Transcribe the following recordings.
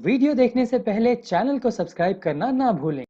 Video देखने से पहले चैनल को सब्सक्राइब करना ना भूलें।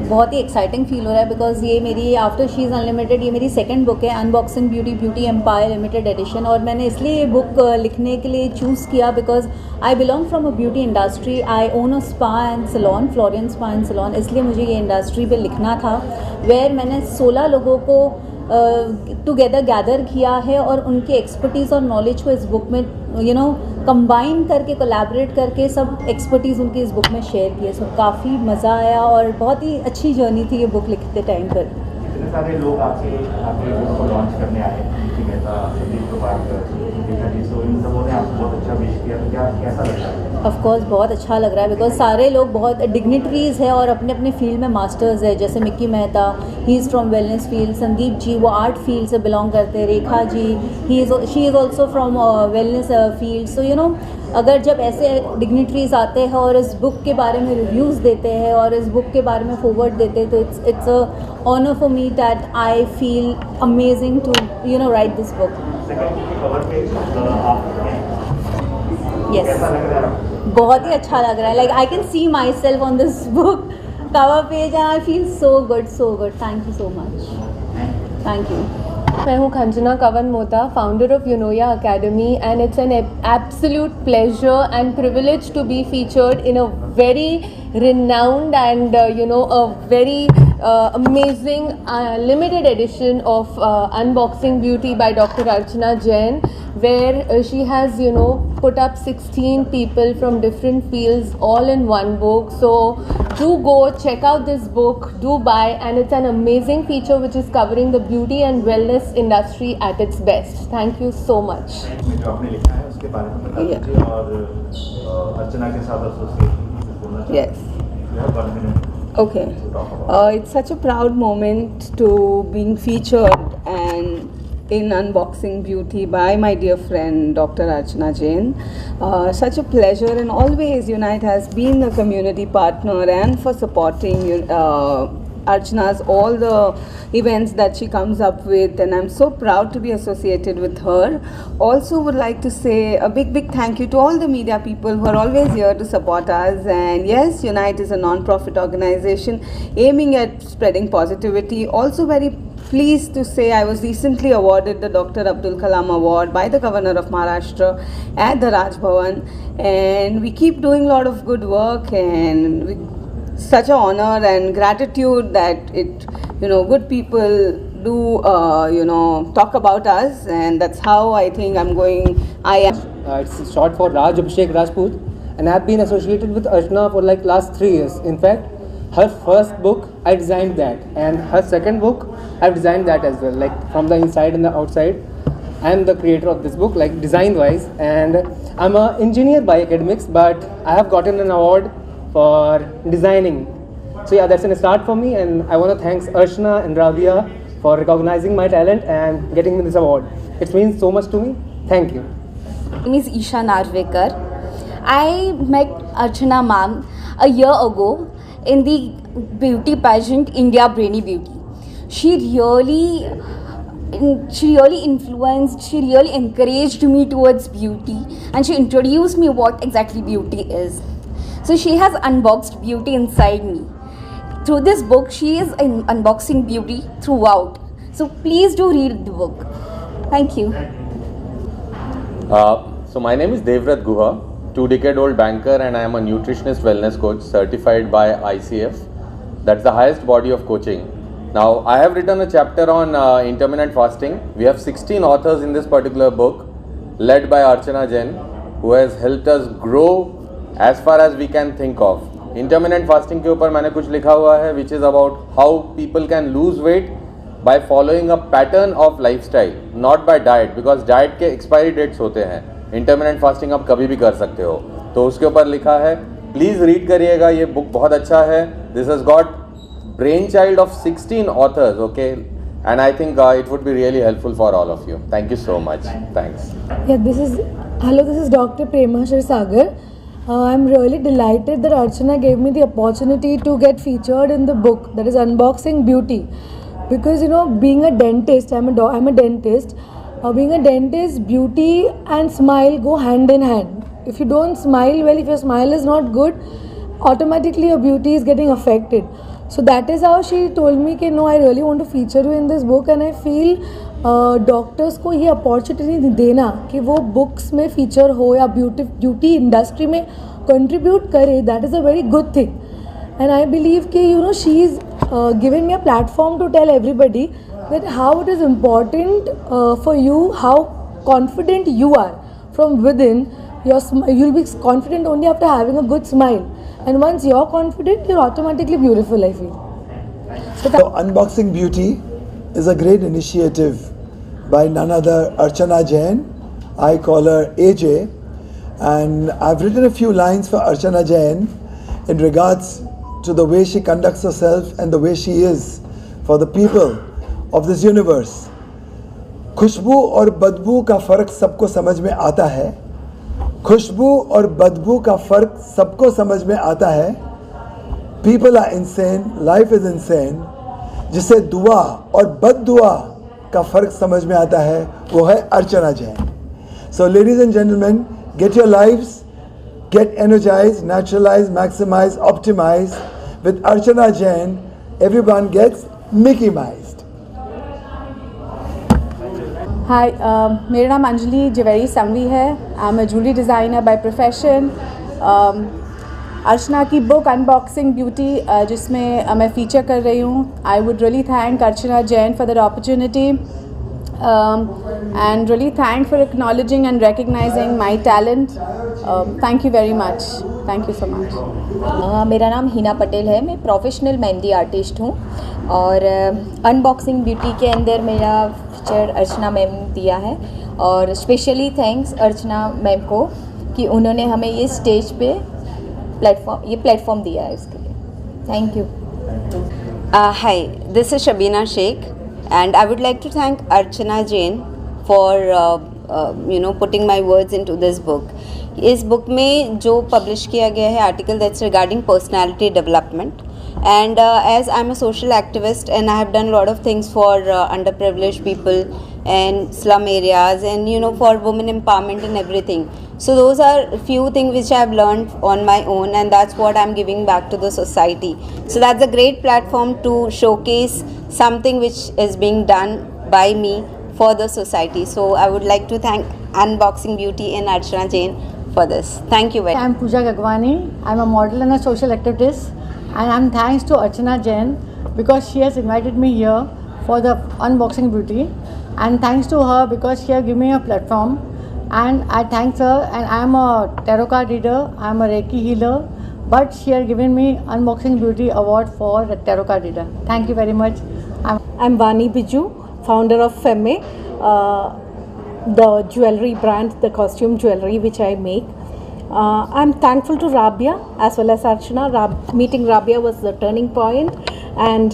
बहुत ही एक्साइटिंग फील हो रहा है बिकॉज ये मेरी आफ्टर शी इज़ अनलिमिटेड ये मेरी सेकंड बुक है, unboxing beauty beauty empire limited edition. और मैंने इसलिए ये बुक लिखने के लिए चूज़ किया because I belong from a beauty industry. I own a spa and salon, Florian spa and salon, इसलिए मुझे ये इंडस्ट्री पे लिखना था वेयर मैंने 16 लोगों को टुगेदर गैदर किया है और उनकी एक्सपर्टीज़ और नॉलेज को इस बुक में कंबाइन करके कोलैबोरेट करके सब एक्सपर्टीज़ उनकी इस बुक में शेयर किए। सो काफ़ी मज़ा आया और बहुत ही अच्छी जर्नी थी ये बुक लिखते टाइम पर। इतने सारे लोग आपके बुक को लॉन्च करने आए, निकी मेहता, संदीप प्रभाकर, सो इन सबों ने आपको बहुत अच्छा विश किया, तो क्या कैसा लग रहा है? ऑफ कोर्स बहुत अच्छा लग रहा है बिकॉज सारे लोग बहुत डिग्निटरीज है और अपने अपने फील्ड में मास्टर्स है। जैसे Mickey Mehta, he is from wellness field, Sandeep ji वो आर्ट फील्ड से बिलोंग करते हैं, Rekha ji she is also from wellness field. So अगर जब ऐसे डिग्निटरीज आते हैं और इस बुक के बारे में रिव्यूज़ देते हैं और इस बुक के बारे में फॉरवर्ड देते हैं तो it's a honour for me that I feel amazing to write this book. Yes, बहुत ही अच्छा लग रहा है। Like I can see myself on this book cover page and I feel so good so good. Thank you so much. Thank you. मैं हूँ खंजना कंवन मोता, founder of Eunoia academy, and it's an absolute pleasure and privilege to be featured in a very renowned and a very amazing limited edition of Unboxing Beauty by Dr. Archana Jain, where she has put up 16 people from different fields all in one book. So do go check out this book, do buy, and it's an amazing feature which is covering the beauty and wellness industry at its best. Thank you so much. जो आपने लिखा है उसके बारे में बता दीजिए और अर्चना के साथ associate. Yes. Okay. It's such a proud moment to being featured and in Unboxing Beauty by my dear friend Dr. Archana Jain. Such a pleasure, and always Unite has been a community partner and for supporting Archana's all the events that she comes up with, and I'm so proud to be associated with her. Also would like to say a big thank you to all the media people who are always here to support us. And yes, Unite is a non-profit organization aiming at spreading positivity. Also very pleased to say I was recently awarded the Dr. Abdul Kalam Award by the Governor of Maharashtra at the Raj Bhavan, and we keep doing a lot of good work, and such an honor and gratitude that good people do talk about us, and that's how I think I am. It's short for Raj Abhishek Rajput, and I've been associated with Archana for like last 3 years. In fact, her first book I designed that, and her second book I've designed that as well, like from the inside and the outside. I'm the creator of this book, like design wise, and I'm an engineer by academics, but I have gotten an award for designing. So yeah, that's a start for me, and I want to thank Archana and Rabia for recognizing my talent and getting me this award. It means so much to me. Thank you. My name is Isha Narvekar. I met Archana ma'am a year ago in the beauty pageant India Brainy Beauty. She really influenced, she really encouraged me towards beauty, and she introduced me what exactly beauty is. So she has unboxed beauty inside me. Through this book, she is unboxing beauty throughout. So please do read the book. Thank you. So my name is Devrat Guha, 2-decade-old banker, and I am a nutritionist wellness coach certified by ICF. That's the highest body of coaching. Now, I have written a chapter on intermittent fasting. We have 16 authors in this particular book, led by Archana Jain, who has helped us grow as far as we can think of. Intermittent fasting के ऊपर मैंने कुछ लिखा हुआ है, which is about how people can lose weight by following a pattern of lifestyle, not by diet, because diet के expiry dates होते हैं. Intermittent fasting आप कभी भी कर सकते हो. तो उसके ऊपर लिखा है, please read करिएगा, ये book बहुत अच्छा है. This has got brainchild of 16 authors, okay, and I think it would be really helpful for all of you. Thank you so much. Thanks. Yeah, this is Dr. Prema Sagar. I'm really delighted that Archana gave me the opportunity to get featured in the book, that is Unboxing Beauty, because being a dentist, I'm a dentist. Being a dentist, beauty and smile go hand in hand. If you don't smile well, if your smile is not good, automatically your beauty is getting affected. So that is how she told me कि no, I really want to feature you in this book, and I feel doctors को ये opportunity देना कि वो books में feature हो या beauty industry में कंट्रीब्यूट करे, that is a very good thing. And I believe कि she is giving me a platform to tell everybody that how it is important for you, how confident you are from within. You'll be confident only after having a good smile, and once you're confident, you're automatically beautiful, I feel. So Unboxing Beauty is a great initiative by none other Archana Jain. I call her AJ, and I've written a few lines for Archana Jain in regards to the way she conducts herself and the way she is for the people of this universe. खुशबू और बदबू का फ़र्क सबको समझ में आता है. खुशबू और बदबू का फ़र्क सबको समझ में आता है. People are insane, life is insane. जिसे दुआ और बद दुआ का फ़र्क समझ में आता है वो है अर्चना Jain. So ladies and gentlemen, get your lives, get energized, naturalize, maximize, optimize with Archana Jain. Everyone gets Mickey Mouse. हाय, मेरा नाम अंजलि जवेरी समवी है. I am a jewellery designer by profession. Archana की बुक अनबॉक्सिंग ब्यूटी जिसमें मैं फ़ीचर कर रही हूँ, I would really thank Archana Jain for that opportunity and really thank for acknowledging and recognising my talent. Thank you very much. Thank you so much. मेरा नाम हिना पटेल है. मैं प्रोफेशनल मेहंदी आर्टिस्ट हूँ, और अनबॉक्सिंग ब्यूटी के अंदर मेरा फीचर अर्चना मैम दिया है, और स्पेशली थैंक्स अर्चना मैम को कि उन्होंने हमें ये स्टेज पे प्लेटफॉर्म दिया है, इसके लिए thank you. Hi, this is Shabina Shaikh, and I would like to thank Archana Jain for putting my words into this book. इस बुक में जो पब्लिश किया गया है article that's regarding personality development. And as I'm a social activist and I have done a lot of things for underprivileged people and slum areas and for women empowerment and everything. So those are a few things which I have learned on my own, and that's what I'm giving back to the society. So that's a great platform to showcase something which is being done by me for the society. So I would like to thank Unboxing Beauty and Archana Jain for this. Thank you very much. I'm Pooja Gagwani. I'm a model and a social activist. And I'm thanks to Archana Jain because she has invited me here for the Unboxing Beauty, and thanks to her because she has given me a platform, and I thank her. And I'm a tarot card reader, I'm a Reiki healer, but she has given me Unboxing Beauty award for the tarot card reader. Thank you very much. I'm Vani Biju, founder of Femme, the jewelry brand, the costume jewelry which I make. I'm thankful to Rabia as well as Archana. Meeting Rabia was the turning point, and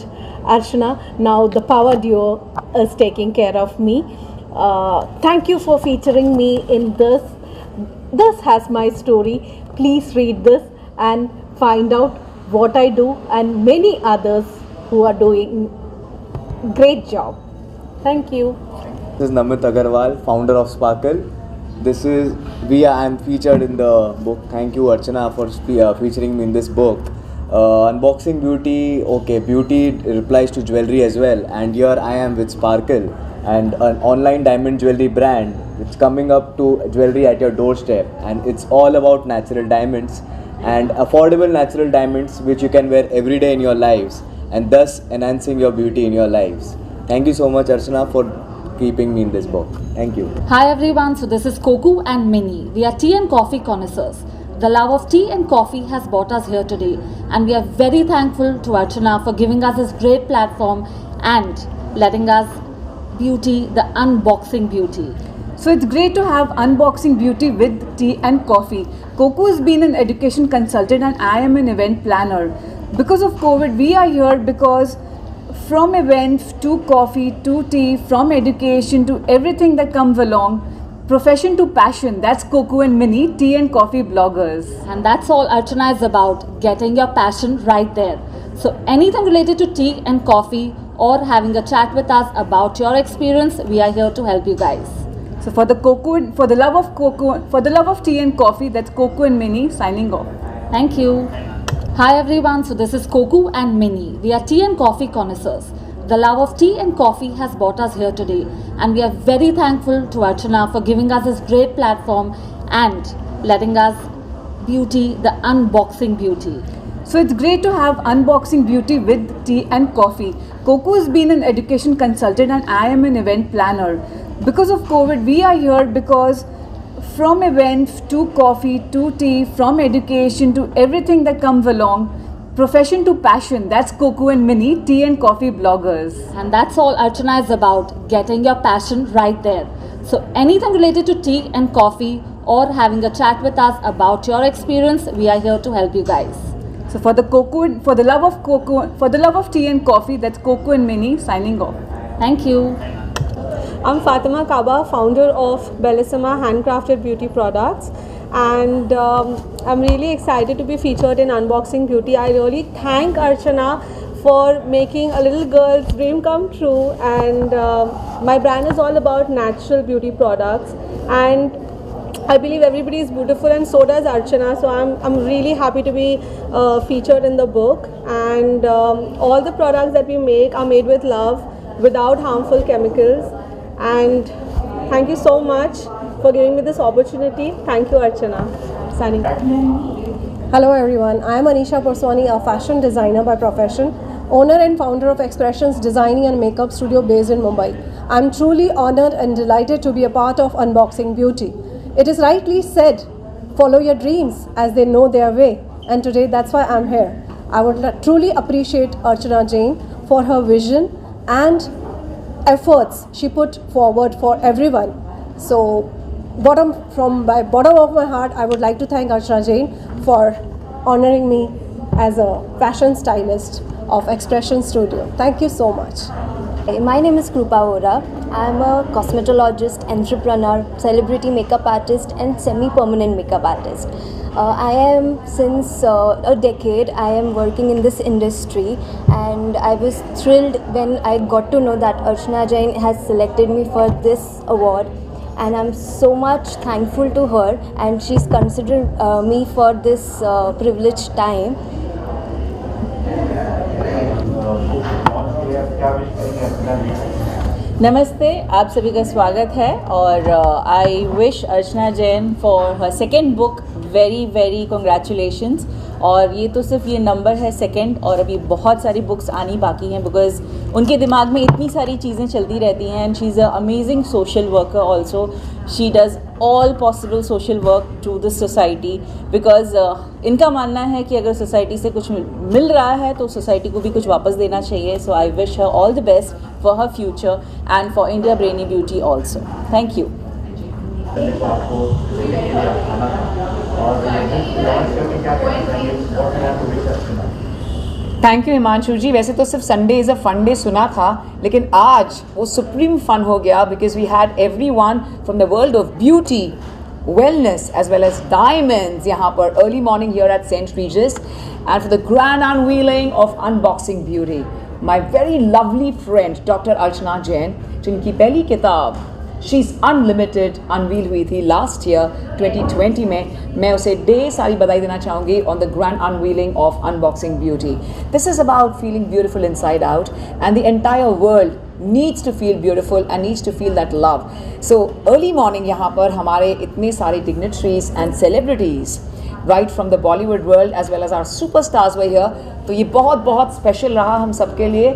Archana, now the power duo is taking care of me. Thank you for featuring me in this. This has my story. Please read this and find out what I do and many others who are doing great job. Thank you. This is Namit Agarwal, founder of Sparkle. I am featured in the book. Thank you, Archana, for featuring me in this book. Unboxing Beauty, okay, beauty replies to jewelry as well, and here I am with Sparkle, and an online diamond jewelry brand. It's coming up to jewelry at your doorstep, and it's all about natural diamonds and affordable natural diamonds which you can wear every day in your lives, and thus enhancing your beauty in your lives. Thank you so much, Archana, for keeping me in this book. Thank you. Hi everyone, so this is Coco and Minnie. We are tea and coffee connoisseurs. The love of tea and coffee has brought us here today, and we are very thankful to Archana for giving us this great platform and letting us beauty the Unboxing Beauty. So it's great to have Unboxing Beauty with tea and coffee. Coco has been an education consultant and I am an event planner. Because of COVID, we are here because from events to coffee to tea, from education to everything that comes along, profession to passion, that's Coco and Minnie, tea and coffee bloggers. And that's all Archana is about, getting your passion right there. So anything related to tea and coffee or having a chat with us about your experience, we are here to help you guys. So for the love of tea and coffee, that's Coco and Minnie signing off. Thank you. Hi everyone, so this is Coco and Minnie. We are tea and coffee connoisseurs. The love of tea and coffee has brought us here today, and we are very thankful to Archana for giving us this great platform and letting us beauty the Unboxing Beauty. So it's great to have Unboxing Beauty with tea and coffee. Coco has been an education consultant and I am an event planner. Because of COVID, we are here because from events to coffee to tea, from education to everything that comes along, profession to passion, that's Coco and Minnie, tea and coffee bloggers. And that's all Archana is about, getting your passion right there. So anything related to tea and coffee or having a chat with us about your experience, we are here to help you guys. So for the love of tea and coffee, that's Coco and Minnie signing off. Thank you. I'm Fatima Kaba, founder of Bellissima Handcrafted Beauty Products, and I'm really excited to be featured in Unboxing Beauty. I really thank Archana for making a little girl's dream come true, and my brand is all about natural beauty products, and I believe everybody is beautiful, and so does Archana. So I'm really happy to be featured in the book, and all the products that we make are made with love, without harmful chemicals. And thank you so much for giving me this opportunity. Thank you, Archana. Signing off. Hello everyone, I am Anisha Perswani, a fashion designer by profession, owner and founder of Expressions Designing and Makeup Studio based in Mumbai. I am truly honored and delighted to be a part of Unboxing Beauty. It is rightly said, follow your dreams as they know their way, and today that's why I'm here. I would truly appreciate Archana Jain for her vision and efforts she put forward for everyone. So from my bottom of my heart, I would like to thank Archana Jain for honoring me as a fashion stylist of Expression Studio. Thank you so much. My name is Krupa Ora. I am a cosmetologist, entrepreneur, celebrity makeup artist and semi-permanent makeup artist. I am since a decade I am working in this industry, and I was thrilled when I got to know that Archana Jain has selected me for this award, and I'm so much thankful to her, and she's considered me for this privileged time. नमस्ते, आप सभी का स्वागत है और I wish Archana Jain for her second book very very congratulations. और ये तो सिर्फ ये नंबर है सेकंड, और अभी बहुत सारी बुक्स आनी बाकी हैं बिकॉज उनके दिमाग में इतनी सारी चीज़ें चलती रहती हैं। And she is a amazing social worker also. She does all possible social work to this society because इनका मानना है कि अगर सोसाइटी से कुछ मिल रहा है तो सोसाइटी को भी कुछ वापस देना चाहिए। So I wish her all the best for her future and for India brainy beauty also. Thank you. Thank you Himanshu ji. वैसे तो सिर्फ Sunday is a fun day सुना था, लेकिन आज वो सुप्रीम फन हो गया because we had everyone from the world of beauty, wellness as well as diamonds यहाँ पर early morning here at St. Regis, and for the grand unveiling of Unboxing Beauty, my very lovely friend Dr. Archana Jain, जिनकी पहली किताब She's Unlimited unveil हुई थी last year 2020 में। मैं उसे ढेर सारी बधाई देना चाहूँगी on the grand unveiling of unboxing beauty. This is about feeling beautiful inside out, and the entire world needs to feel beautiful and needs to feel that love. So early morning यहाँ पर हमारे इतने सारे dignitaries and celebrities right from the Bollywood world as well as our superstars were here. तो ये बहुत बहुत special रहा हम सबके लिए।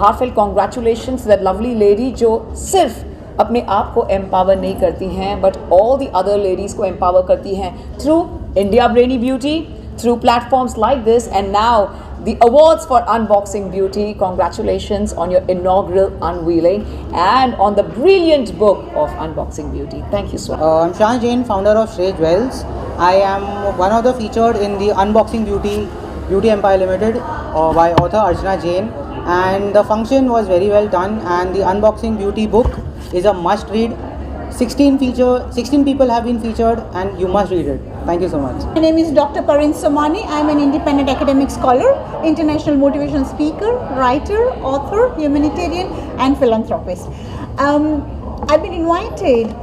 Heartfelt congratulations to that lovely lady जो सिर्फ अपने आप को एम्पावर नहीं करती हैं but all the other ladies को एम्पावर करती हैं through India brainy beauty, through platforms like this, and now the awards for Unboxing Beauty. Congratulations on your inaugural unveiling and on the brilliant book of Unboxing Beauty. Thank you so much. I'm Shah Jain, founder of Shrey Jewels. I am one of the featured in the Unboxing Beauty Empire Limited by author Archana Jain, and the function was very well done, and the Unboxing Beauty book is a must read. 16 people have been featured and you must read it. Thank you so much. My name is Dr. Parin Somani. I am an independent academic scholar, international motivational speaker, writer, author, humanitarian and philanthropist. I've been invited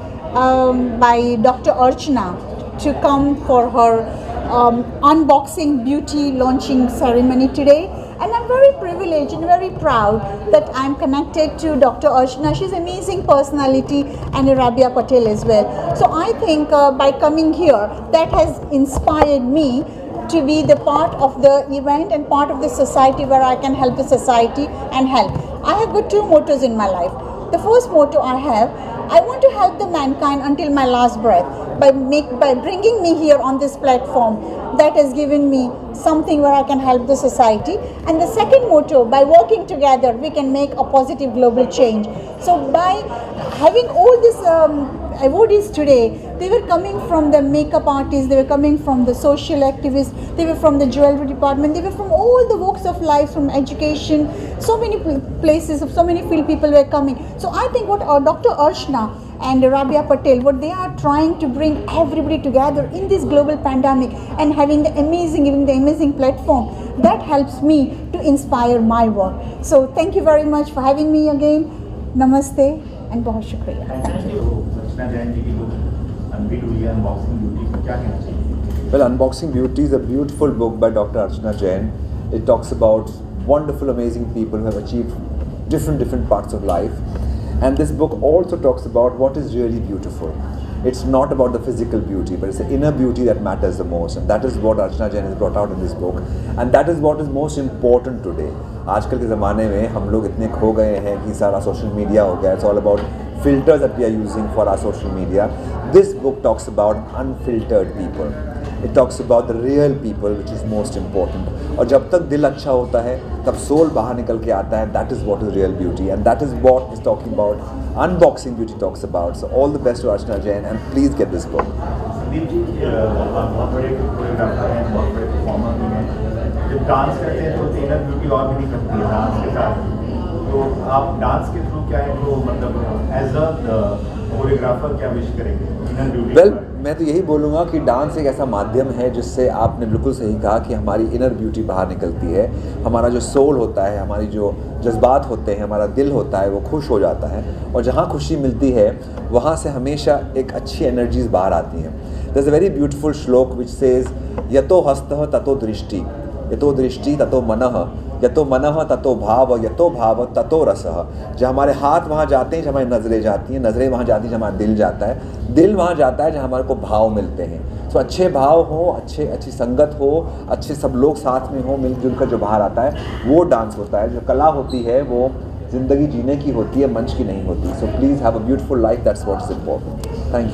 by Dr. Archana to come for her Unboxing Beauty launching ceremony today. And I'm very privileged and very proud that I'm connected to Dr. Archana. She's an amazing personality, and Rabia Patel as well. So I think by coming here, that has inspired me to be the part of the event and part of the society where I can help the society and help. I have got two mottos in my life. The first motto I have, I want to help the mankind until my last breath by bringing me here on this platform. That has given me something where I can help the society. And the second motto, by working together, we can make a positive global change. So by having all these awardees today, they were coming from the makeup artists, they were coming from the social activists, they were from the jewelry department, they were from all the walks of life, from education, so many places, so many field people were coming. So I think what Dr. Archana and Rabia Patel, what they are trying to bring everybody together in this global pandemic and giving the amazing platform, that helps me to inspire my work. So thank you very much for having me again. Namaste and बहुत शुक्रिया. Well, Unboxing Beauty is a beautiful book by Dr. Archana Jain. It talks about wonderful, amazing people who have achieved different parts of life. And this book also talks about what is really beautiful. It's not about the physical beauty, but it's the inner beauty that matters the most. And that is what Archana Jain has brought out in this book. And that is what is most important today. आजकल के ज़माने में हम लोग इतने खो गए हैं कि सारा सोशल मीडिया हो गया. It's all about filters that we are using for our social media. This book talks about unfiltered people. It talks about the real people, which is most important. और जब तक दिल अच्छा होता है तब सोल बाहर निकल के आता है. That is what is real beauty, and that is what is talking about Unboxing Beauty talks about. So all the best to Archana Jain, and please get this book. Sandeep ji बहुत बड़े कोरियोग्राफर हैं, बहुत बड़े परफॉर्मर भी हैं. जब dance करते हैं तो इनर ब्यूटी और भी निकलती है डांस के साथ. तो आप डांस के थ्रू क्या है तो मतलब एज अ कोरियोग्राफर क्या विश करेंगे? वेल, मैं तो यही बोलूँगा कि डांस एक ऐसा माध्यम है जिससे आपने बिल्कुल सही कहा कि हमारी इनर ब्यूटी बाहर निकलती है, हमारा जो सोल होता है, हमारी जो जज्बात होते हैं, हमारा दिल होता है, वो खुश हो जाता है, और जहाँ खुशी मिलती है वहाँ से हमेशा एक अच्छी एनर्जीज बाहर आती हैं. There is a very beautiful shloka which says यतो हस्तः ततो दृष्टि, यतो दृष्टि ततो मनः, यतो मनः ततो भाव, यतो भाव ततो रसः. जब हमारे हाथ वहाँ जाते हैं, जब हमारी नज़रें जाती हैं, नज़रें वहाँ जाती हैं, जब हमारा दिल जाता है, दिल वहाँ जाता है जहाँ हमारे को भाव मिलते हैं. तो अच्छे भाव हो, अच्छी संगत हो, अच्छे सब लोग साथ में हो, मिलजुल कर जो बाहर आता है वो डांस होता है. जो कला होती है वो ज़िंदगी जीने की होती है, मंच की नहीं होती. So please have a beautiful life, that's what is important. Thank you.